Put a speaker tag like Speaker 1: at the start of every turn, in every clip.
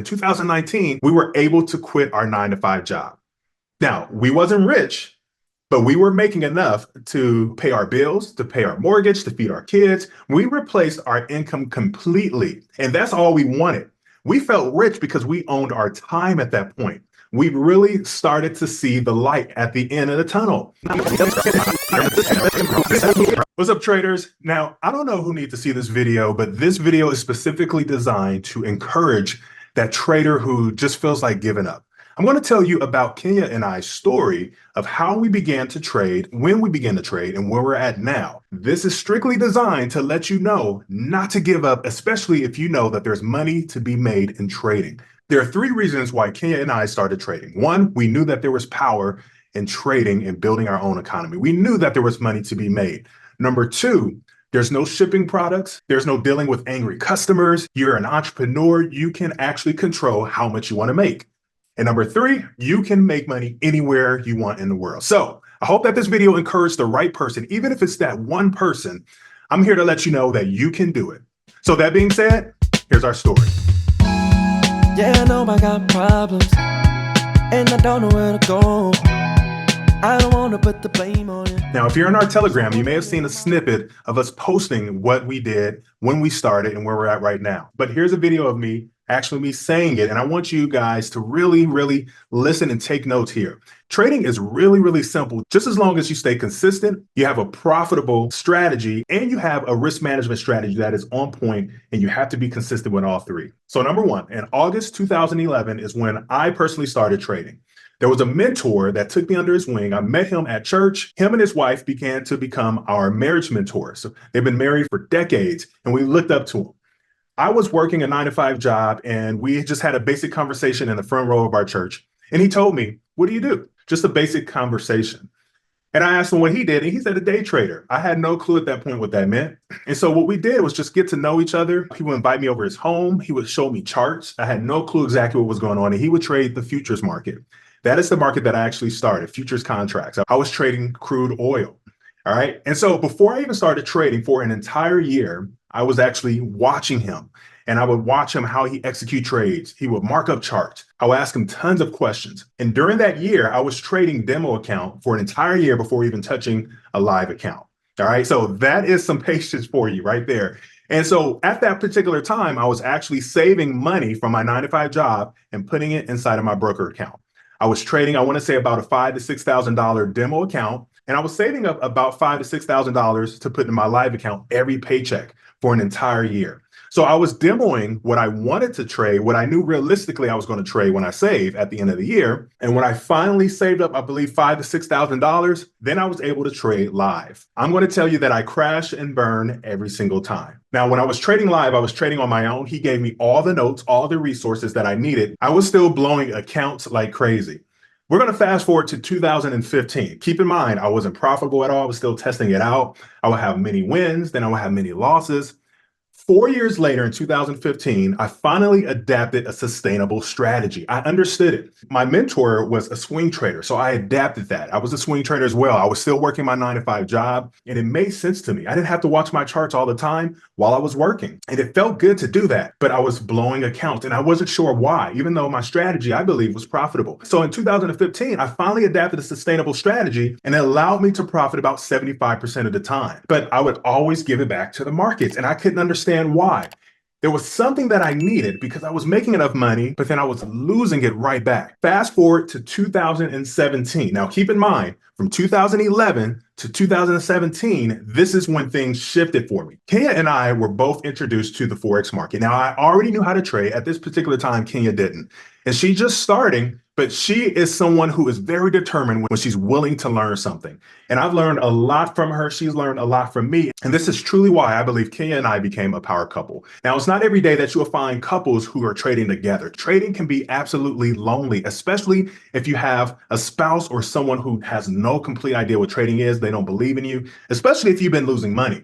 Speaker 1: In 2019, we were able to quit our 9 to 5 job. Now, we wasn't rich, but we were making enough to pay our bills, to pay our mortgage, to feed our kids. We replaced our income completely. And that's all we wanted. We felt rich because we owned our time at that point. We really started to see the light at the end of the tunnel. What's up, traders? Now, I don't know who needs to see this video, but this video is specifically designed to encourage that trader who just feels like giving up. I'm going to tell you about Kenya and I's story of how we began to trade, when we began to trade, and where we're at now. This is strictly designed to let you know not to give up, especially if you know that there's money to be made in trading. There are 3 reasons why Kenya and I started trading. 1, we knew that there was power in trading and building our own economy. We knew that there was money to be made. Number 2, there's no shipping products. There's no dealing with angry customers. You're an entrepreneur. You can actually control how much you want to make. And number 3, you can make money anywhere you want in the world. So I hope that this video encouraged the right person, even if it's that one person. I'm here to let you know that you can do it. So that being said, here's our story.
Speaker 2: Yeah, I know I got problems, and I don't know where to go. I don't want to put the blame on you.
Speaker 1: Now, if you're in our Telegram, you may have seen a snippet of us posting what we did when we started and where we're at right now. But here's a video of me saying it. And I want you guys to really listen and take notes here. Trading is really simple. Just as long as you stay consistent, you have a profitable strategy, and you have a risk management strategy that is on point, and you have to be consistent with all 3. So number 1, in August 2011 is when I personally started trading. There was a mentor that took me under his wing. I met him at church. Him and his wife began to become our marriage mentors. So they've been married for decades, and we looked up to him. I was working a 9-to-5 job, and we just had a basic conversation in the front row of our church. And he told me, "What do you do?" Just a basic conversation. And I asked him what he did, and he said a day trader. I had no clue at that point what that meant. And so what we did was just get to know each other. He would invite me over his home. He would show me charts. I had no clue exactly what was going on, and he would trade the futures market. That is the market that I actually started, futures contracts. I was trading crude oil. All right. And so before I even started trading for an entire year, I was actually watching him, and I would watch him how he execute trades. He would mark up charts. I would ask him tons of questions. And during that year, I was trading demo account for an entire year before even touching a live account. All right. So that is some patience for you right there. And so at that particular time, I was actually saving money from my 9-to-5 job and putting it inside of my broker account. I was trading, I want to say, about a $5,000 to $6,000 demo account. And I was saving up about $5,000 to $6,000 to put in my live account every paycheck for an entire year. So I was demoing what I wanted to trade, what I knew realistically I was going to trade when I save at the end of the year. And when I finally saved up, I believe $5,000 to $6,000, then I was able to trade live. I'm going to tell you that I crash and burn every single time. Now, when I was trading live, I was trading on my own. He gave me all the notes, all the resources that I needed. I was still blowing accounts like crazy. We're going to fast forward to 2015. Keep in mind, I wasn't profitable at all. I was still testing it out. I would have many wins, then I would have many losses. 4 years later, in 2015, I finally adapted a sustainable strategy. I understood it. My mentor was a swing trader, so I adapted that. I was a swing trader as well. I was still working my 9-to-5 job, and it made sense to me. I didn't have to watch my charts all the time while I was working, and it felt good to do that, but I was blowing accounts, and I wasn't sure why, even though my strategy, I believe, was profitable. So in 2015, I finally adapted a sustainable strategy, and it allowed me to profit about 75% of the time. But I would always give it back to the markets, and I couldn't understand why. There was something that I needed because I was making enough money, but then I was losing it right back. Fast forward to 2017. Now, keep in mind, from 2011 to 2017, this is when things shifted for me. Kenya and I were both introduced to the Forex market. Now, I already knew how to trade. At this particular time, Kenya didn't. And she's just starting, but she is someone who is very determined when she's willing to learn something. And I've learned a lot from her. She's learned a lot from me. And this is truly why I believe Kenya and I became a power couple. Now, it's not every day that you'll find couples who are trading together. Trading can be absolutely lonely, especially if you have a spouse or someone who has no complete idea what trading is. They don't believe in you, especially if you've been losing money.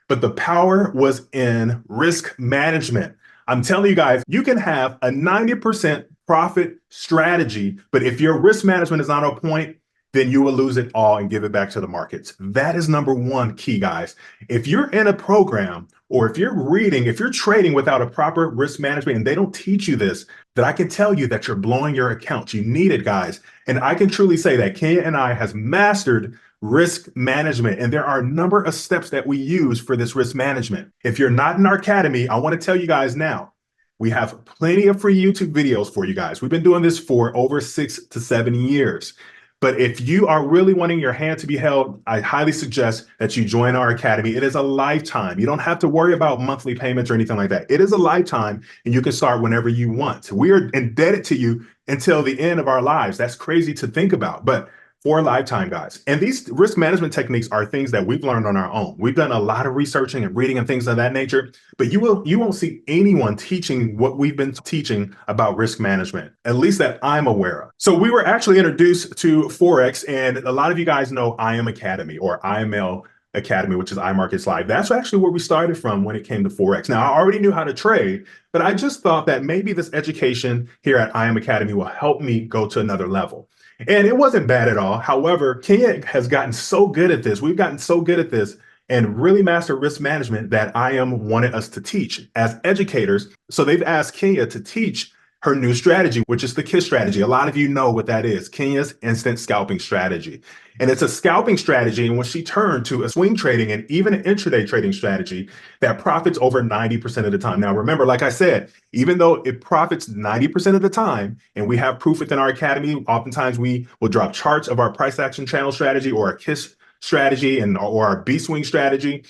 Speaker 1: But the power was in risk management. I'm telling you guys, you can have a 90% profit strategy, but if your risk management is not on point, then you will lose it all and give it back to the markets. That is number one key, guys. If you're in a program or if you're trading without a proper risk management and they don't teach you this, then I can tell you that you're blowing your accounts. You need it, guys. And I can truly say that Kenya and I has mastered risk management. And there are a number of steps that we use for this risk management. If you're not in our academy, I want to tell you guys now, we have plenty of free YouTube videos for you guys. We've been doing this for over 6 to 7 years. But if you are really wanting your hand to be held, I highly suggest that you join our academy. It is a lifetime. You don't have to worry about monthly payments or anything like that. It is a lifetime and you can start whenever you want. We are indebted to you until the end of our lives. That's crazy to think about, but for a lifetime, guys. And these risk management techniques are things that we've learned on our own. We've done a lot of researching and reading and things of that nature, but you won't see anyone teaching what we've been teaching about risk management, at least that I'm aware of. So we were actually introduced to Forex, and a lot of you guys know IM Academy or IML Academy, which is iMarkets Live. That's actually where we started from when it came to Forex. Now, I already knew how to trade, but I just thought that maybe this education here at IM Academy will help me go to another level. And it wasn't bad at all. However, Kenya has gotten so good at this. We've gotten so good at this and really mastered risk management that IM wanted us to teach as educators. So they've asked Kenya to teach her new strategy, which is the KISS strategy. A lot of you know what that is, Kenya's instant scalping strategy. And it's a scalping strategy in which she turned to a swing trading and even an intraday trading strategy that profits over 90% of the time. Now, remember, like I said, even though it profits 90% of the time, and we have proof within our academy, oftentimes we will drop charts of our price action channel strategy or a KISS strategy or our B swing strategy.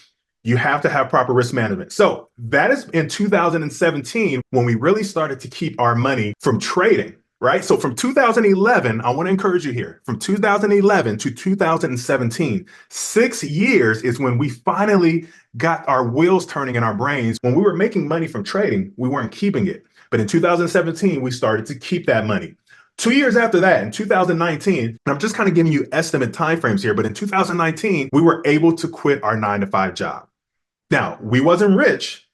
Speaker 1: You have to have proper risk management. So that is in 2017 when we really started to keep our money from trading, right? So from 2011, I want to encourage you here, from 2011 to 2017, 6 years is when we finally got our wheels turning in our brains. When we were making money from trading, we weren't keeping it. But in 2017, we started to keep that money. 2 years after that, in 2019, and I'm just kind of giving you estimate timeframes here, but in 2019, we were able to quit our 9-to-5 job. Now, we wasn't rich,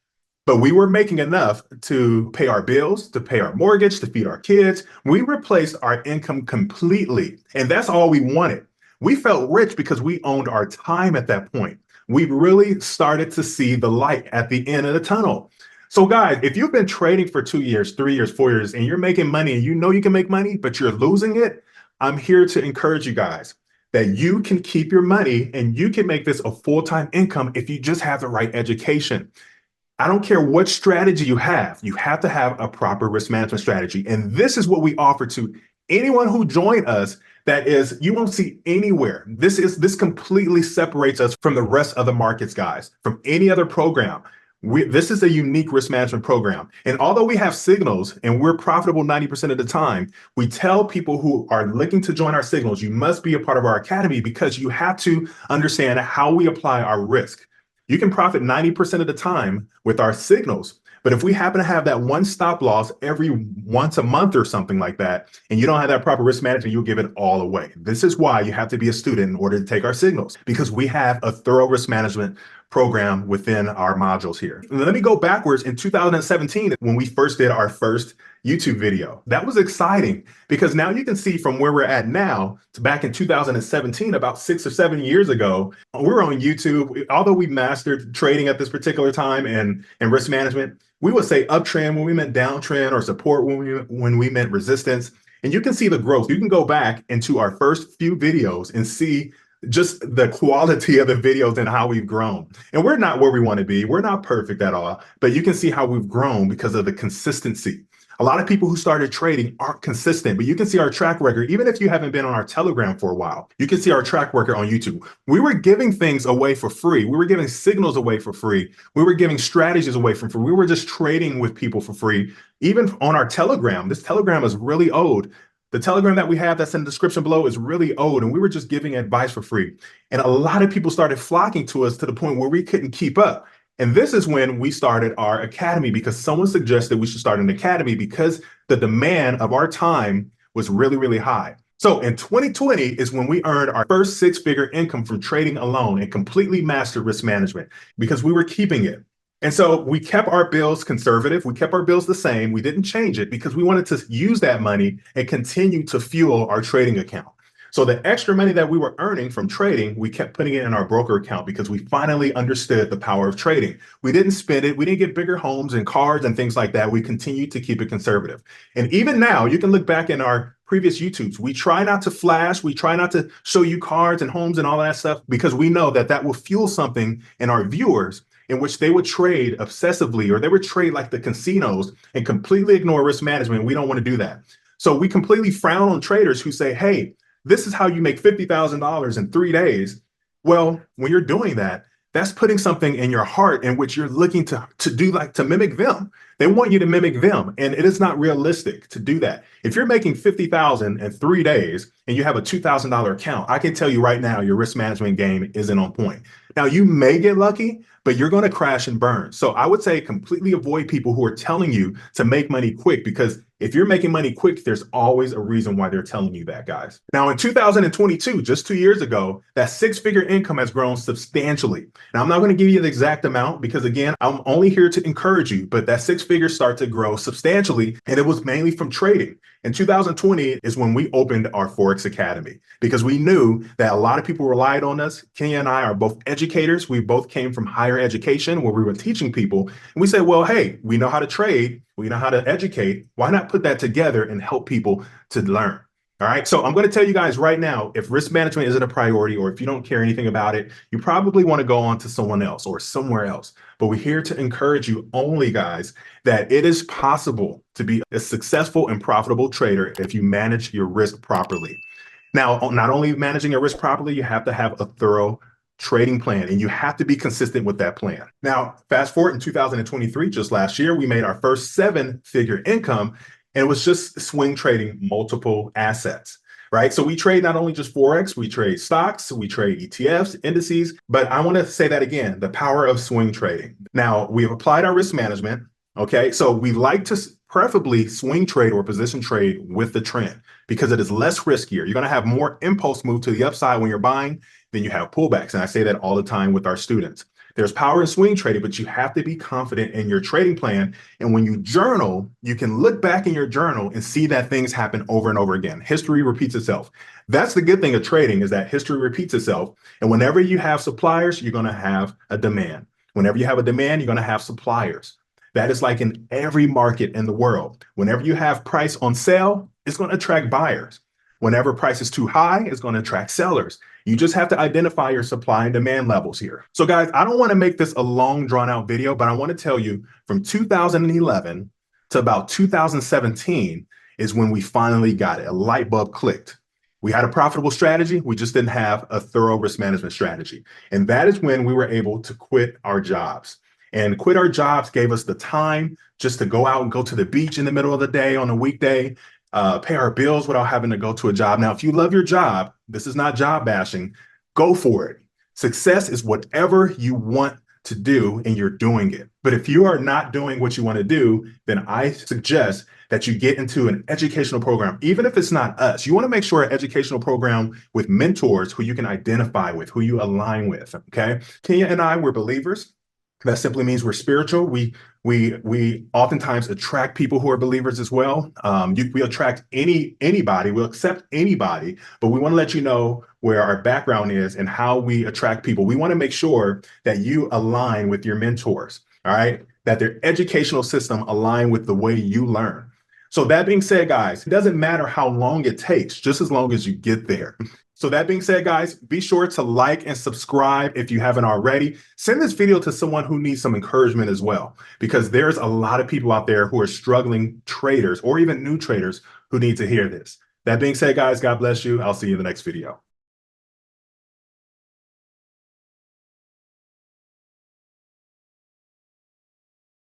Speaker 1: but we were making enough to pay our bills, to pay our mortgage, to feed our kids. We replaced our income completely, and that's all we wanted. We felt rich because we owned our time at that point. We really started to see the light at the end of the tunnel. So guys, if you've been trading for 2 years, 3 years, 4 years, and you're making money and you know you can make money, but you're losing it, I'm here to encourage you guys that you can keep your money and you can make this a full-time income if you just have the right education. I don't care what strategy you have to have a proper risk management strategy. And this is what we offer to anyone who joined us that is, you won't see anywhere. This completely separates us from the rest of the markets, guys, from any other program. This is a unique risk management program. And although we have signals and we're profitable 90% of the time, we tell people who are looking to join our signals, you must be a part of our academy because you have to understand how we apply our risk. You can profit 90% of the time with our signals. But if we happen to have that one stop loss every once a month or something like that, and you don't have that proper risk management, you'll give it all away. This is why you have to be a student in order to take our signals, because we have a thorough risk management program within our modules here. Let me go backwards in 2017 when we first did our first YouTube video. That was exciting because now you can see from where we're at now to back in 2017, about 6 or 7 years ago, we're on YouTube. Although we mastered trading at this particular time and risk management, we would say uptrend when we meant downtrend or support when we meant resistance. And you can see the growth. You can go back into our first few videos and see just the quality of the videos and how we've grown. And we're not where we want to be. We're not perfect at all, but you can see how we've grown because of the consistency. A lot of people who started trading aren't consistent, but you can see our track record. Even if you haven't been on our Telegram for a while, you can see our track record on YouTube. We were giving things away for free. We were giving signals away for free. We were giving strategies away for free. We were just trading with people for free. Even on our Telegram, this Telegram is really old. The Telegram that we have that's in the description below is really old, and we were just giving advice for free. And a lot of people started flocking to us to the point where we couldn't keep up. And this is when we started our academy, because someone suggested we should start an academy because the demand of our time was really, really high. So in 2020 is when we earned our first 6-figure income from trading alone and completely mastered risk management because we were keeping it. And so we kept our bills conservative. We kept our bills the same. We didn't change it because we wanted to use that money and continue to fuel our trading account. So the extra money that we were earning from trading, we kept putting it in our broker account because we finally understood the power of trading. We didn't spend it. We didn't get bigger homes and cars and things like that. We continued to keep it conservative. And even now, you can look back in our previous YouTubes. We try not to flash. We try not to show you cars and homes and all that stuff because we know that that will fuel something in our viewers in which they would trade obsessively, or they would trade like the casinos and completely ignore risk management. We don't want to do that. So we completely frown on traders who say, hey, this is how you make $50,000 in 3 days. Well, when you're doing that, that's putting something in your heart in which you're looking to do, like to mimic them. They want you to mimic them. And it is not realistic to do that. If you're making $50,000 in 3 days and you have a $2,000 account, I can tell you right now, your risk management game isn't on point. Now, you may get lucky, but you're going to crash and burn. So I would say completely avoid people who are telling you to make money quick, because if you're making money quick, there's always a reason why they're telling you that, guys. Now, in 2022, just 2 years ago, that six-figure income has grown substantially. Now, I'm not going to give you the exact amount because, again, I'm only here to encourage you, but that six figures start to grow substantially, and it was mainly from trading. In 2020 is when we opened our Forex Academy because we knew that a lot of people relied on us. Kenya and I are both educators. We both came from higher education where we were teaching people. And we said, well, hey, we know how to trade. We know how to educate. Why not put that together and help people to learn? All right. So I'm going to tell you guys right now, if risk management isn't a priority, or if you don't care anything about it, you probably want to go on to someone else or somewhere else. But we're here to encourage you only, guys, that it is possible to be a successful and profitable trader if you manage your risk properly. Now, not only managing your risk properly, you have to have a thorough trading plan, and you have to be consistent with that plan. Now, fast forward in 2023, just last year, we made our first seven-figure income. And it was just swing trading multiple assets, right? So we trade not only just Forex, we trade stocks, we trade ETFs, indices, but I want to say that again, the power of swing trading. Now, we have applied our risk management, okay? So we like to preferably swing trade or position trade with the trend because it is less riskier. You're going to have more impulse move to the upside when you're buying than you have pullbacks. And I say that all the time with our students. There's power in swing trading, but you have to be confident in your trading plan. And when you journal, you can look back in your journal and see that things happen over and over again. History repeats itself. That's the good thing of trading, is that history repeats itself. And whenever you have suppliers, you're going to have a demand. Whenever you have a demand, you're going to have suppliers. That is like in every market in the world. Whenever you have price on sale, it's going to attract buyers. Whenever price is too high, it's going to attract sellers. You just have to identify your supply and demand levels here. So guys, I don't want to make this a long drawn out video, but I want to tell you from 2011 to about 2017 is when we finally got it. A light bulb clicked. We had a profitable strategy. We just didn't have a thorough risk management strategy. And that is when we were able to quit our jobs. And quit our jobs gave us the time just to go out and go to the beach in the middle of the day on a weekday, pay our bills without having to go to a job. Now, if you love your job, this is not job bashing, go for it. Success is whatever you want to do and you're doing it. But if you are not doing what you want to do, then I suggest that you get into an educational program, even if it's not us. You want to make sure an educational program with mentors who you can identify with, who you align with, okay? Kenya and I, we're believers. That simply means we're spiritual. We oftentimes attract people who are believers as well. We attract anybody. We'll accept anybody, but we want to let you know where our background is and how we attract people. We want to make sure that you align with your mentors, all right? That their educational system align with the way you learn. So that being said, guys, it doesn't matter how long it takes, just as long as you get there. So that being said, guys, be sure to like and subscribe if you haven't already. Send this video to someone who needs some encouragement as well, because there's a lot of people out there who are struggling traders or even new traders who need to hear this. That being said, guys, God bless you. I'll see you in the next video.